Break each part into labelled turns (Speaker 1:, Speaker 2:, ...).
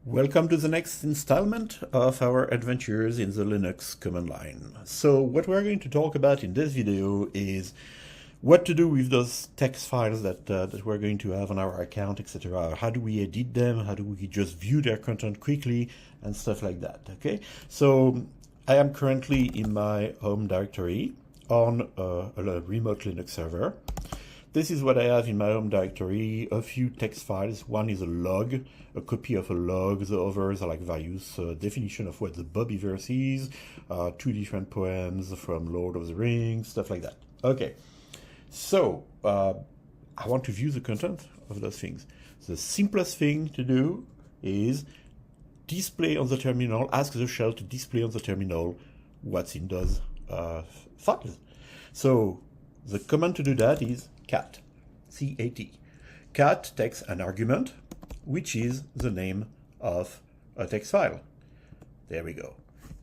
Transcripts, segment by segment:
Speaker 1: Welcome to the next installment of our adventures in the Linux command line. So what we're going to talk about in this video is what to do with those text files that we're going to have on our account, etc. How do we edit them? How do we just view their content quickly and stuff like that, okay? So I am currently in my home directory on a remote Linux server. This is what I have in my home directory, a few text files. One is a log, a copy of a log. The others are like various definition of what the Bobbyverse is, two different poems from Lord of the Rings, stuff like that. Okay, so I want to view the content of those things. The simplest thing to do is display on the terminal, ask the shell to display on the terminal what's in those files. So the command to do that is cat, C-A-T. Cat takes an argument, which is the name of a text file. There we go.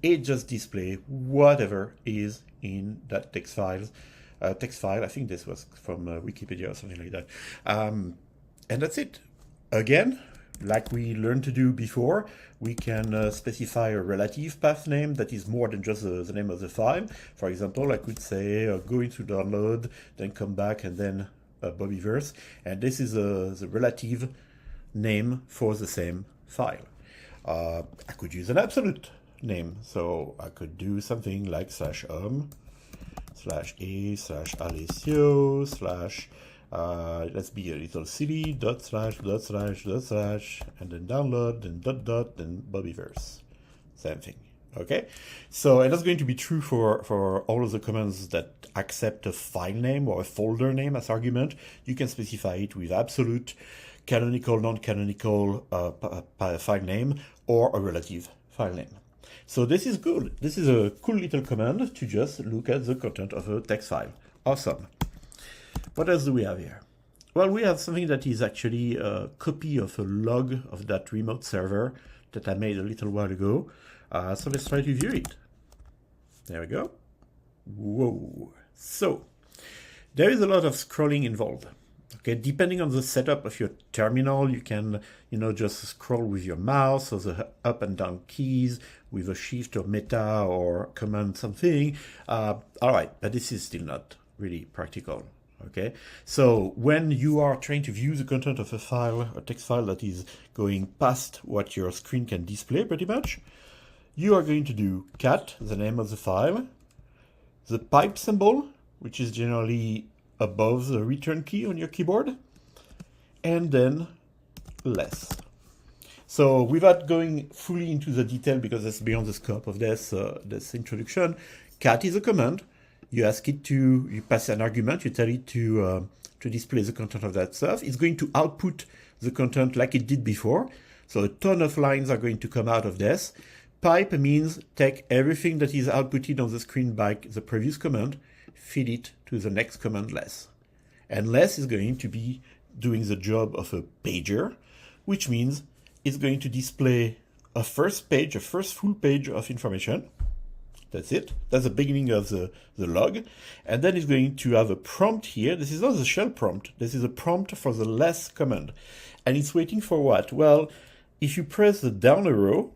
Speaker 1: It just displays whatever is in that text file. I think this was from Wikipedia or something like that. And that's it. Again, like we learned to do before, we can specify a relative path name that is more than just the name of the file. For example, I could say go into download, then come back, and then Bobbyverse. And this is the relative name for the same file. I could use an absolute name. So I could do something like /home, /a/alessio/ let's be a little silly, // and then download, then .. then Bobbyverse. Same thing. Okay? So, and that's going to be true for all of the commands that accept a file name or a folder name as argument. You can specify it with absolute, canonical, non-canonical file name, or a relative file name. So this is good. This is a cool little command to just look at the content of a text file. Awesome. What else do we have here? Well, we have something that is actually a copy of a log of that remote server that I made a little while ago. So let's try to view it. There we go. Whoa. So there is a lot of scrolling involved. Okay, depending on the setup of your terminal, you can, just scroll with your mouse or the up and down keys with a shift or meta or command something. All right, but this is still not really practical. Okay, so when you are trying to view the content of a file, a text file that is going past what your screen can display pretty much, you are going to do cat, the name of the file, the pipe symbol, which is generally above the return key on your keyboard, and then less. So without going fully into the detail, because that's beyond the scope of this introduction, cat is a command. You ask it to, you pass an argument, you tell it to display the content of that stuff. It's going to output the content like it did before. So a ton of lines are going to come out of this. Pipe means take everything that is outputted on the screen by the previous command, feed it to the next command less. And less is going to be doing the job of a pager, which means it's going to display a first full page of information. That's it. That's the beginning of the log. And then it's going to have a prompt here. This is not the shell prompt. This is a prompt for the less command. And it's waiting for what? Well, if you press the down arrow,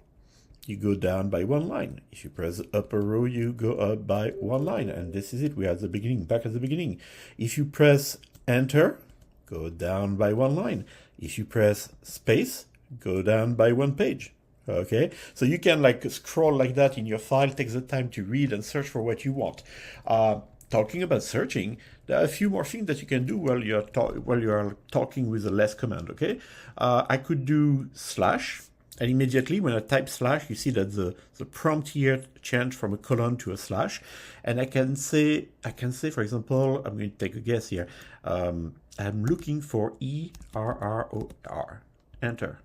Speaker 1: you go down by one line. If you press the up arrow, you go up by one line. And this is it. We are at the beginning, back at the beginning. If you press enter, go down by one line. If you press space, go down by one page. Okay, so you can scroll like that in your file, take the time to read and search for what you want. Talking about searching, there are a few more things that you can do while you are talking with the less command. Okay, I could do / and immediately when I type / you see that the prompt here changed from a colon to a /, and I can say for example, I'm going to take a guess here. I'm looking for ERROR. Enter.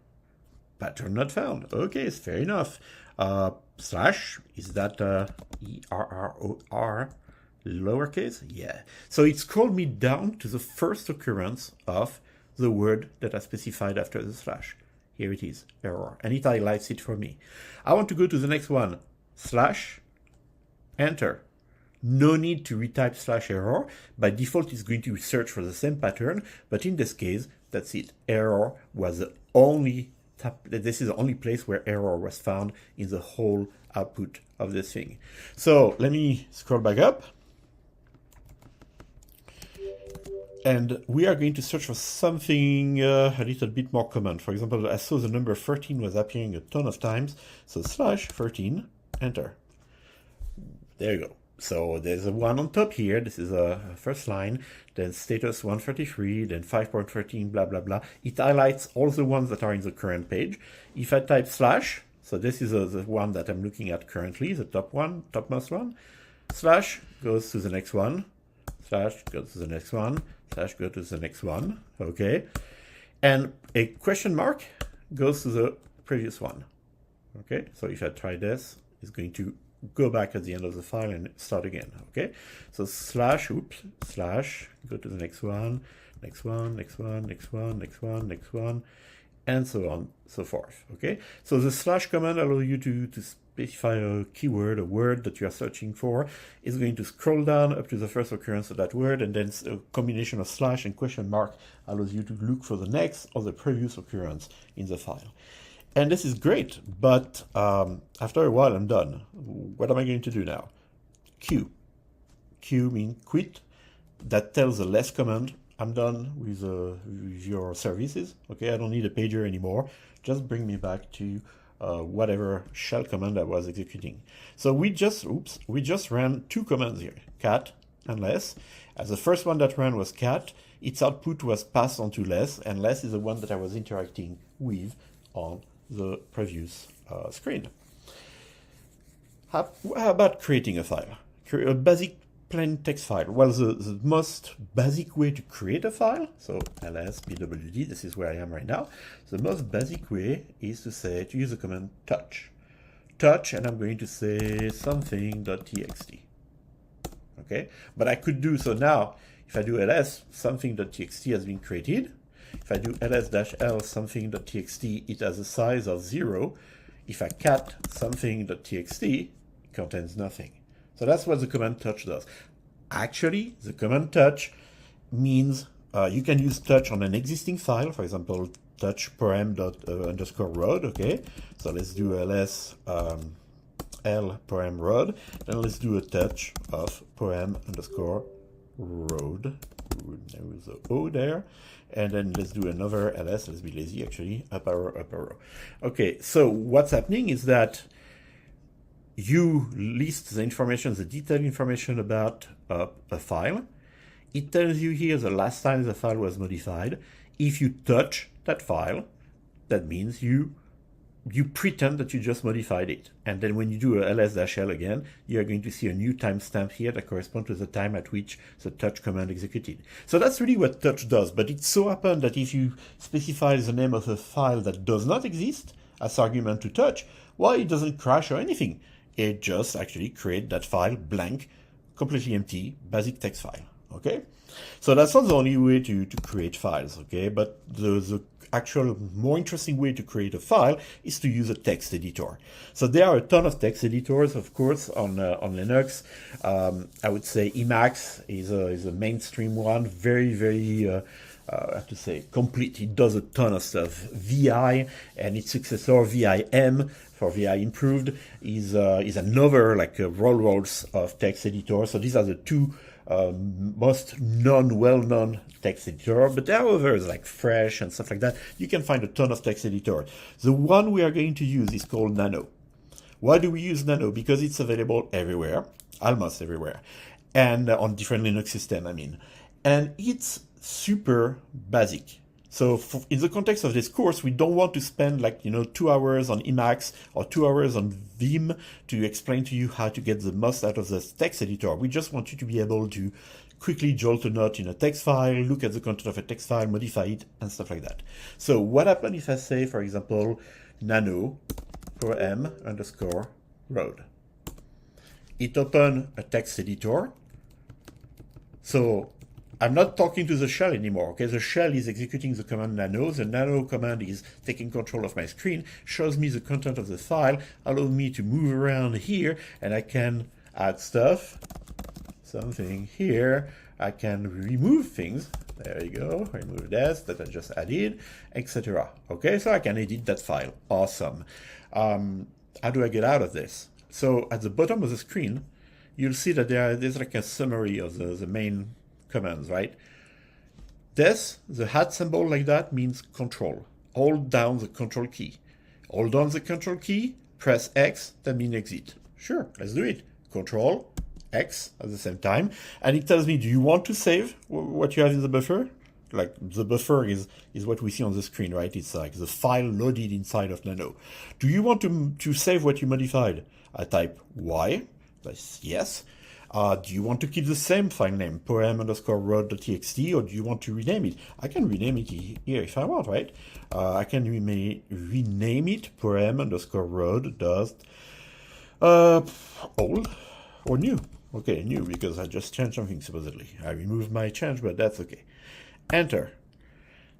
Speaker 1: Pattern not found. Okay, it's fair enough. / is that ERROR lowercase? Yeah. So it scrolled me down to the first occurrence of the word that I specified after the /. Here it is, error. And it highlights it for me. I want to go to the next one. / enter. No need to retype /error. By default, it's going to search for the same pattern. But in this case, that's it. Error was the only this is the only place where error was found in the whole output of this thing. So let me scroll back up. And we are going to search for something a little bit more common. For example, I saw the number 13 was appearing a ton of times. So /13, enter. There you go. So there's a 1 on top here. This is a first line. Then status 133, then 5.13, blah, blah, blah. It highlights all the ones that are in the current page. If I type /, so this is the one that I'm looking at currently, the top one, topmost one. / goes to the next one. / goes to the next one. / go to the next one, okay? And a question mark goes to the previous one, okay? So if I try this, it's going to go back at the end of the file and start again, okay? So /, go to the next one, next one, next one, next one, next one, next one, and so on, so forth, okay? So the / command allows you to specify a keyword, a word that you are searching for. It's going to scroll down up to the first occurrence of that word, and then a combination of / and question mark allows you to look for the next or the previous occurrence in the file. And this is great, but after a while I'm done. What am I going to do now? Q. Q means quit. That tells the less command, I'm done with your services. Okay, I don't need a pager anymore. Just bring me back to whatever shell command I was executing. So we just ran 2 commands here, cat and less. As the first one that ran was cat, its output was passed on to less, and less is the one that I was interacting with on the previous screen. How about creating a file? A basic plain text file. Well, the most basic way to create a file, so ls pwd, this is where I am right now. The most basic way is to use the command touch. Touch, and I'm going to say something.txt. Okay, but I could do so now. If I do ls, something.txt has been created. If I do ls-l something.txt, it has a size of 0. If I cat something.txt, it contains nothing. So that's what the command touch does. Actually, the command touch means you can use touch on an existing file, for example, touch _road, okay? So let's do ls l _road, and let's do a touch of _road. There was an O there. And then let's do another ls, let's be lazy actually, up arrow. Okay, so what's happening is that you list the information, the detailed information about a file. It tells you here the last time the file was modified. If you touch that file, that means you pretend that you just modified it. And then when you do a ls-l again, you're going to see a new timestamp here that corresponds to the time at which the touch command executed. So that's really what touch does, but it so happens that if you specify the name of a file that does not exist as argument to touch, well, it doesn't crash or anything. It just actually creates that file blank, completely empty, basic text file, okay? So that's not the only way to create files, okay? But the actual more interesting way to create a file is to use a text editor. So there are a ton of text editors, of course, on Linux. I would say Emacs is a mainstream one, very I have to say complete. It does a ton of stuff. VI and its successor VIM for VI improved is another like Rolls of text editor. So these are the two most well-known text editor, but there are others like Fresh and stuff like that. You can find a ton of text editors. The one we are going to use is called Nano. Why do we use Nano? Because it's available everywhere, almost everywhere, and on different Linux systems, I mean. And it's super basic. So in the context of this course, we don't want to spend 2 hours on Emacs or 2 hours on Vim to explain to you how to get the most out of the text editor. We just want you to be able to quickly jolt a node in a text file, look at the content of a text file, modify it, and stuff like that. So what happens if I say, for example, nano _road? It opens a text editor. So I'm not talking to the shell anymore, okay? The shell is executing the command nano. The nano command is taking control of my screen, shows me the content of the file, allows me to move around here, and I can add stuff, something here. I can remove things. There you go, remove this that I just added, etc. Okay, so I can edit that file. Awesome. How do I get out of this? So at the bottom of the screen, you'll see that there's like a summary of the main commands, right? This, the hat symbol like that, means control. Hold down the control key. Hold down the control key, press X, that means exit. Sure, let's do it. Control, X at the same time. And it tells me, do you want to save what you have in the buffer? Like the buffer is what we see on the screen, right? It's like the file loaded inside of Nano. Do you want to save what you modified? I type Y, that's yes. Do you want to keep the same file name, poem_road.txt, or do you want to rename it? I can rename it here if I want, right? I can rename it poem_road. Old or new. Okay, new, because I just changed something supposedly. I removed my change, but that's okay. Enter.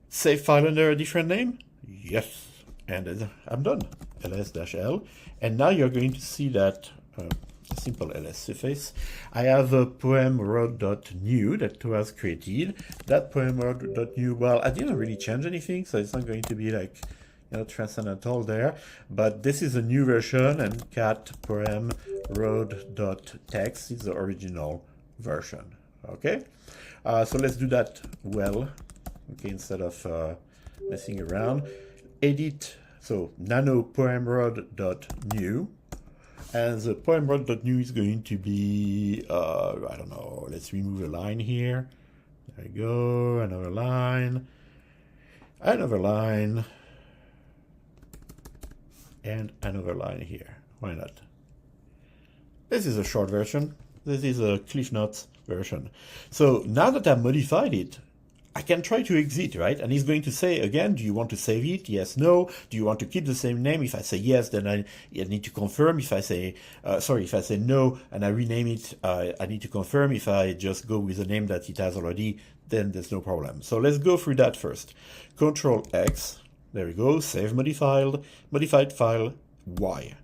Speaker 1: Save file under a different name? Yes. And I'm done. ls-l. And now you're going to see that simple ls suffix. I have a poem_road.new that was created. That poem_road.new, well, I didn't really change anything, so it's not going to be like, you know, transcendental there. But this is a new version, and cat poem_road.text is the original version. Okay, so let's do that well. Okay, instead of messing around, edit. So nano poem_road.new. And the poem_road.new is going to be, I don't know, let's remove a line here. There we go, another line, and another line here. Why not? This is a short version. This is a Cliff Notes version. So now that I've modified it, I can try to exit, right? And he's going to say again, do you want to save it? Yes, no. Do you want to keep the same name? If I say yes, then I need to confirm. If I say, if I say no and I rename it, I need to confirm. If I just go with the name that it has already, then there's no problem. So let's go through that first. Control X, there we go, save modified file Y.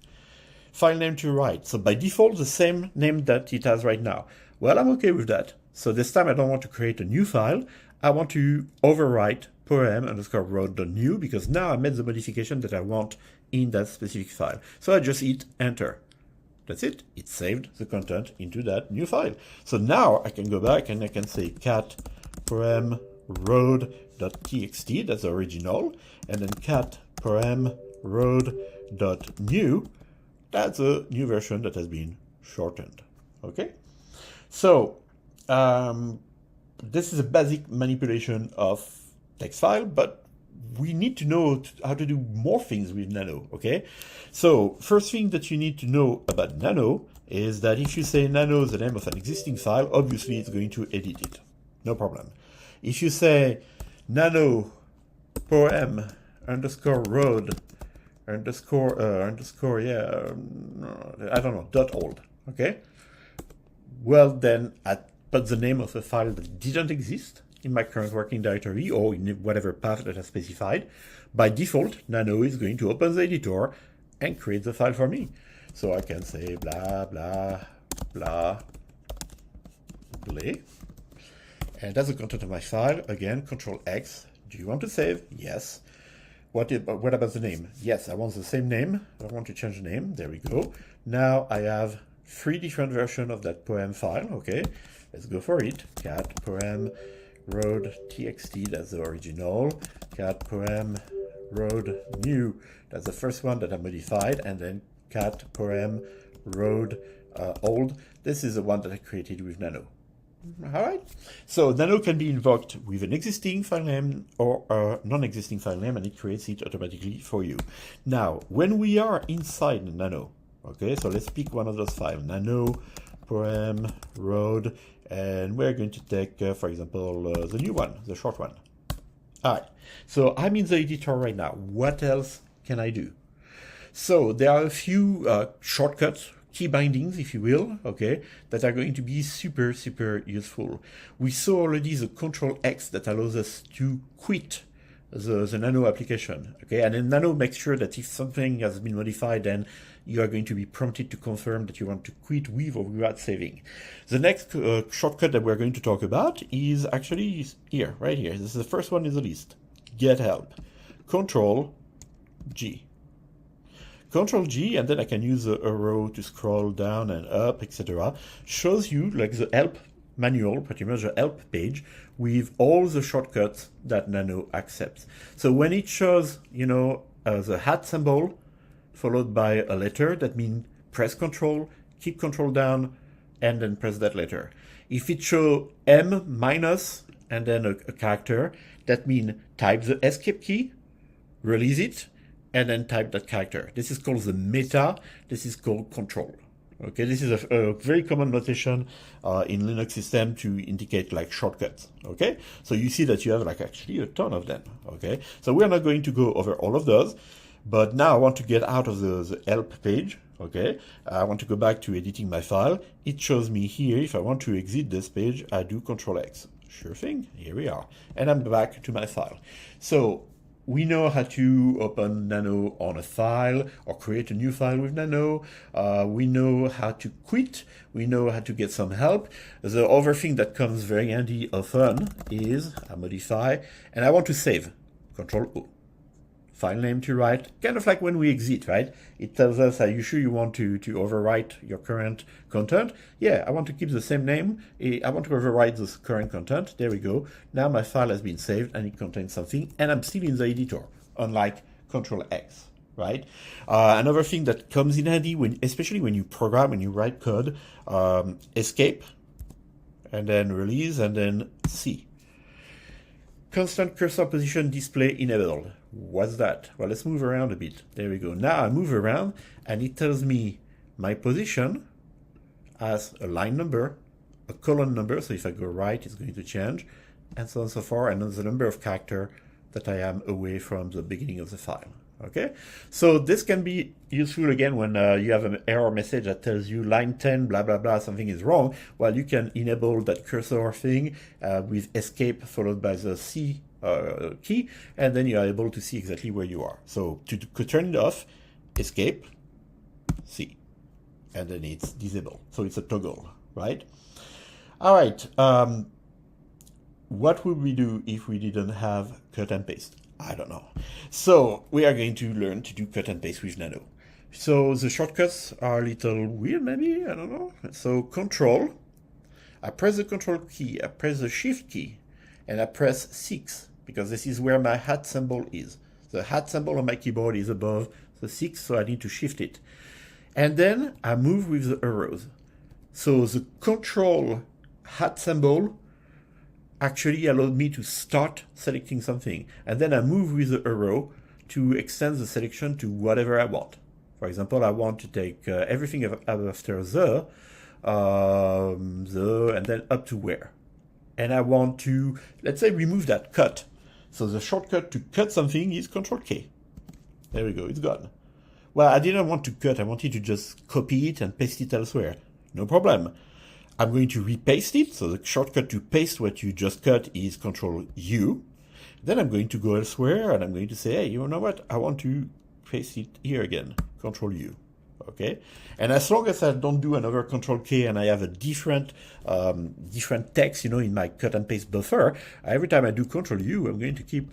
Speaker 1: File name to write. So by default, the same name that it has right now. Well, I'm okay with that. So this time I don't want to create a new file. I want to overwrite poem_road.new because now I made the modification that I want in that specific file. So I just hit enter. That's it. It saved the content into that new file. So now I can go back and I can say cat poem_road.txt, that's the original, and then cat poem_road.new, that's a new version that has been shortened. Okay? So, this is a basic manipulation of text file, but we need to know how to do more things with Nano, okay? So, first thing that you need to know about Nano is that if you say Nano is the name of an existing file, obviously it's going to edit it. No problem. If you say Nano poem_road .old, okay? Well, then I put the name of a file that didn't exist in my current working directory or in whatever path that I specified. By default, Nano is going to open the editor and create the file for me. So I can say blah, blah, blah, blah. And that's the content of my file. Again, Control X. Do you want to save? Yes. What about the name? Yes, I want the same name. I want to change the name. There we go. Now I have 3 different versions of that poem file. Okay, let's go for it. Cat poem_road.txt, that's the original. Cat poem_road.new, that's the first one that I modified. And then cat poem_road.old, this is the one that I created with Nano. All right, so Nano can be invoked with an existing file name or a non-existing file name, and it creates it automatically for you. Now, when we are inside Nano, okay, so let's pick one of those files, Nano poem road, and we're going to take, for example, the new one, the short one. All right, so I'm in the editor right now. What else can I do? So there are a few shortcuts, key bindings, if you will, okay, that are going to be super, super useful. We saw already the Control X that allows us to quit the Nano application. Okay, and then Nano makes sure that if something has been modified, then you are going to be prompted to confirm that you want to quit with or without saving. The next shortcut that we're going to talk about is actually here, right here. This is the first one in the list. Get help. Control G. Control G, and then I can use the arrow to scroll down and up, etc. Shows you like the help manual, pretty much the help page, with all the shortcuts that Nano accepts. So when it shows, the hat symbol followed by a letter, that means press Control, keep Control down, and then press that letter. If it shows M minus and then a character, that means type the escape key, release it, and then type that character. This is called the meta. This is called control. Okay, this is a very common notation in Linux system to indicate like shortcuts. Okay, so you see that you have like actually a ton of them. Okay, so we're not going to go over all of those, but now I want to get out of the help page. Okay, I want to go back to editing my file. It shows me here, if I want to exit this page, I do Control X. Sure thing, here we are. And I'm back to my file. So we know how to open Nano on a file or create a new file with Nano. We know how to quit. We know how to get some help. The other thing that comes very handy often is I modify and I want to save. Control O. File name to write, kind of like when we exit, right? It tells us, are you sure you want to overwrite your current content? Yeah, I want to keep the same name. I want to overwrite this current content. There we go. Now my file has been saved and it contains something and I'm still in the editor, unlike Control X, right? Another thing that comes in handy, especially when you program, when you write code, escape, and then release, and then C. Constant cursor position display enabled. What's that? Well, let's move around a bit. There we go. Now I move around and it tells me my position as a line number, a column number. So if I go right, it's going to change, and so on and so forth, and the number of characters that I am away from the beginning of the file. Okay, so this can be useful again when you have an error message that tells you line 10, blah, blah, blah, something is wrong. Well, you can enable that cursor thing with escape followed by the C key, and then you are able to see exactly where you are. So to turn it off, escape, C, and then it's disabled. So it's a toggle, right? All right. What would we do if we didn't have cut and paste? I don't know. So we are going to learn to do cut and paste with Nano. So the shortcuts are a little weird, maybe, I don't know. So Control, I press the Control key, I press the Shift key, and I press 6, because this is where my hat symbol is. The hat symbol on my keyboard is above the 6, so I need to shift it. And then I move with the arrows. So the Control hat symbol actually allowed me to start selecting something. And then I move with the arrow to extend the selection to whatever I want. For example, I want to take everything after the, and then up to where. And I want to, let's say, remove that cut. So the shortcut to cut something is Control K. There we go, it's gone. Well, I didn't want to cut, I wanted to just copy it and paste it elsewhere. No problem. I'm going to repaste it. So the shortcut to paste what you just cut is Control U. Then I'm going to go elsewhere and I'm going to say, hey, you know what? I want to paste it here again. Control U. Okay. And as long as I don't do another Control K and I have a different text, in my cut and paste buffer, every time I do Control U, I'm going to keep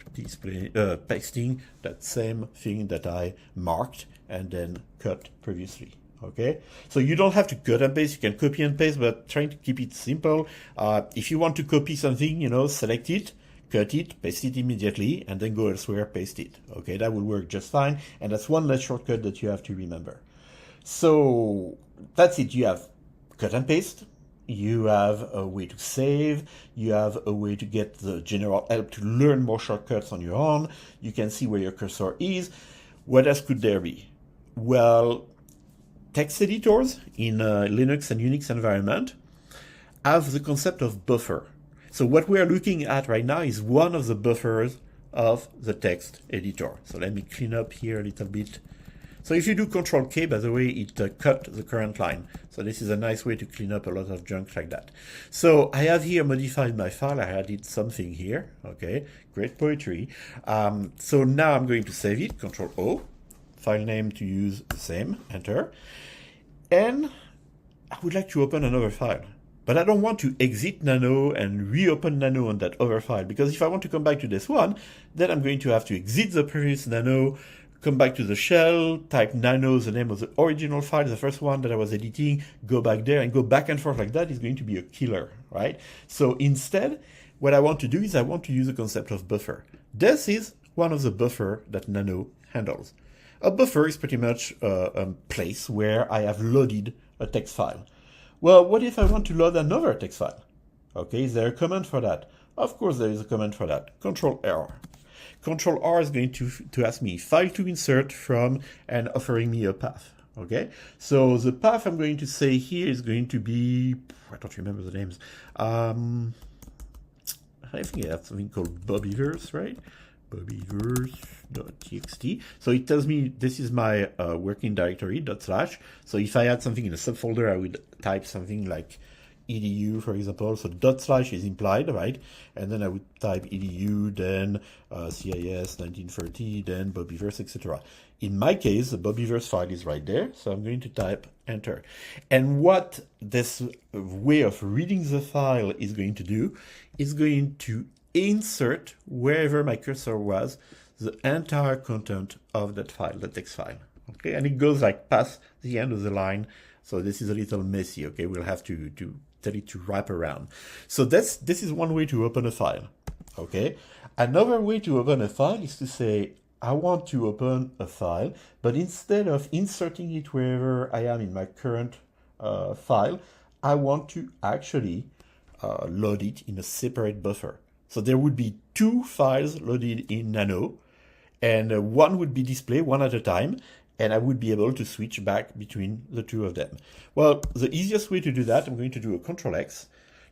Speaker 1: pasting that same thing that I marked and then cut previously. Okay, so you don't have to cut and paste, you can copy and paste, but trying to keep it simple. If you want to copy something, select it, cut it, paste it immediately, and then go elsewhere, paste it. Okay, that will work just fine, and that's one less shortcut that you have to remember. So that's it. You have cut and paste, you have a way to save, you have a way to get the general help to learn more shortcuts on your own, you can see where your cursor is. What else could there be? Well, text editors in Linux and Unix environment have the concept of buffer. So what we are looking at right now is one of the buffers of the text editor. So let me clean up here a little bit So if you do Control K, by the way, it cut the current line. So this is a nice way to clean up a lot of junk like that. So I have here modified my file. I added something here. Okay, great poetry. So now I'm going to save it, Control O, file name to use the same, enter. And I would like to open another file. But I don't want to exit Nano and reopen Nano on that other file, because if I want to come back to this one, then I'm going to have to exit the previous Nano, come back to the shell, type Nano, the name of the original file, the first one that I was editing, go back there and go back and forth like that is going to be a killer, right? So instead, what I want to do is I want to use the concept of buffer. This is one of the buffer that Nano handles. A buffer is pretty much a place where I have loaded a text file. Well, what if I want to load another text file? Okay, is there a command for that? Of course there is a command for that. Control R. Control R is going to ask me file to insert from and offering me a path. Okay, so the path I'm going to say here is going to be, I don't remember the names. I think I have something called Bobbyverse, right? Bobbyverse.txt. So it tells me this is my working directory, /. So if I had something in a subfolder, I would type something like edu, for example. So / is implied, right? And then I would type edu, then CIS 1930, then Bobbyverse, etc. In my case, the Bobbyverse file is right there. So I'm going to type enter. And what this way of reading the file is going to do is going to insert wherever my cursor was the entire content of that file, the text file. Okay, and it goes like past the end of the line. So this is a little messy. Okay, we'll have to tell it to wrap around. So this is one way to open a file. Okay, another way to open a file is to say I want to open a file, but instead of inserting it wherever I am in my current file, I want to actually load it in a separate buffer. So there would be two files loaded in Nano, and one would be displayed one at a time, and I would be able to switch back between the two of them. Well, the easiest way to do that, I'm going to do a Control X.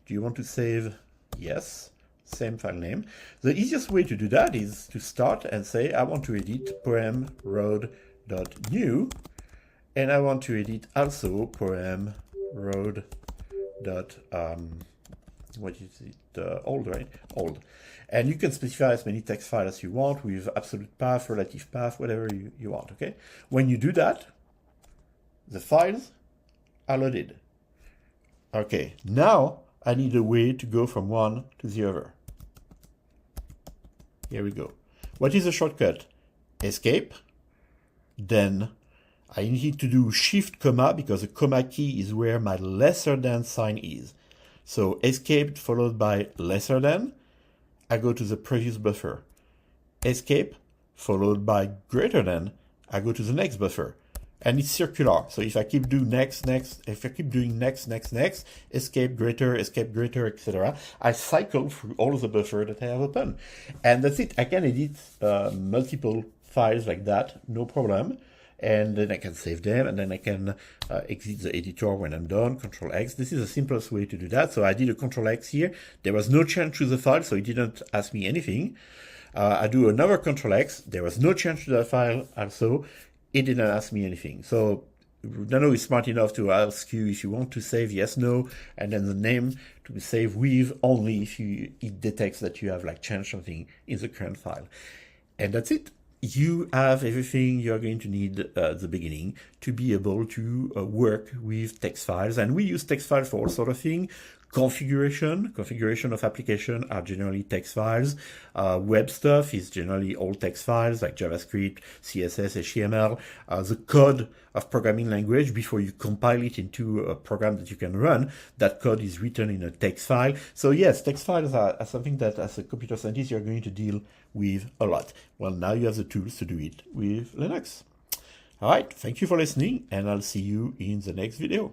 Speaker 1: Do you want to save? Yes, same file name. The easiest way to do that is to start and say, I want to edit poem road.new, and I want to edit also poem road. What is it? Old, right? Old. And you can specify as many text files as you want with absolute path, relative path, whatever you want, okay? When you do that, the files are loaded. Okay, now I need a way to go from one to the other. Here we go. What is the shortcut? Escape. Then I need to do Shift, comma, because the comma key is where my lesser than sign is. So escape followed by lesser than, I go to the previous buffer. Escape followed by greater than, I go to the next buffer. And it's circular. So if I keep doing next, if I keep doing next, escape greater, etc., I cycle through all of the buffer that I have open. And that's it. I can edit multiple files like that, no problem. And then I can save them, and then I can exit the editor when I'm done, Control X. This is the simplest way to do that. So I did a Control X here. There was no change to the file, so it didn't ask me anything. I do another Control X. There was no change to that file also. It didn't ask me anything. So Nano is smart enough to ask you if you want to save yes, no, and then the name to be saved with only if it detects that you have like changed something in the current file. And that's it. You have everything you're going to need at the beginning to be able to work with text files. And we use text files for all sort of things. Configuration of application are generally text files. Web stuff is generally all text files like JavaScript, CSS, HTML. The code of programming language, before you compile it into a program that you can run, that code is written in a text file. So yes, text files are something that as a computer scientist, you're going to deal with a lot. Well, now you have the tools to do it with Linux. All right, thank you for listening, and I'll see you in the next video.